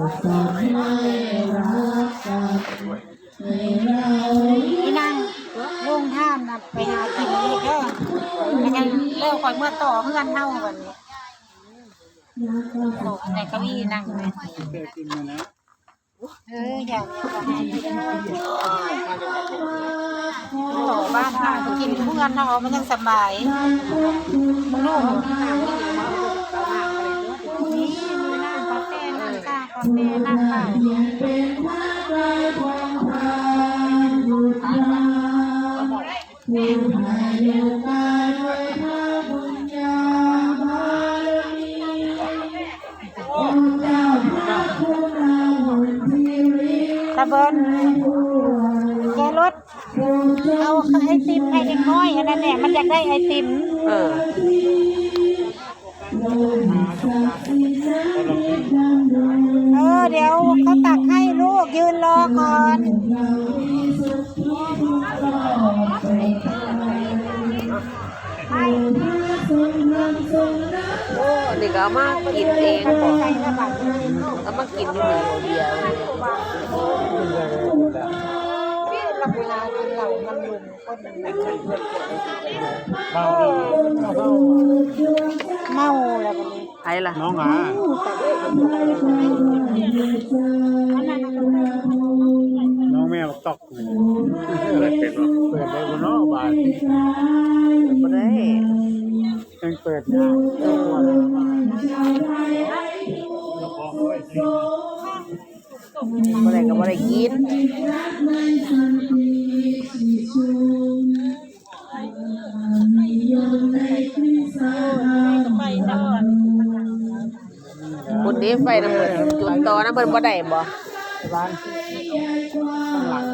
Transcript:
นี่นั่งลงท่านนะไปหากินอีกเด้อแล้วกันเลิกคอยเมื่อต่อเพื่อนเท่าวันนี้โอ้ในเก้าอี้นั่งเลยอยากต่อบ้านค่ะกินเพื่อนเท่ามันยังสบายมึงลูกนี่มือนั่งกาแฟนั่งข้างกาแฟนั่งข้างตะเบินแกรถเอาไอติมให้เด็กน้อยอันนั้นเนี่ยมันอยากได้ไอติมเดี๋ยวเขาตักให้ลูกยืนรอก่อนโอ้นี่ก็มากินเองบ่แล้วมากินอยู่นี่เดียวกับเวลากินเหล้ามันลุงคนเมาแล้วกันนี้ไผล่ะน้องน้องแมวตอกเปิดได้บนนอกบ้านบ่ได้ยังเปิดนะบ่ได้ก็บ่ได้กินคนนี้ไฟน้ำเบิดจุดต่อน้ำเบิดบ่ได้บ่ร้านข้างหลัง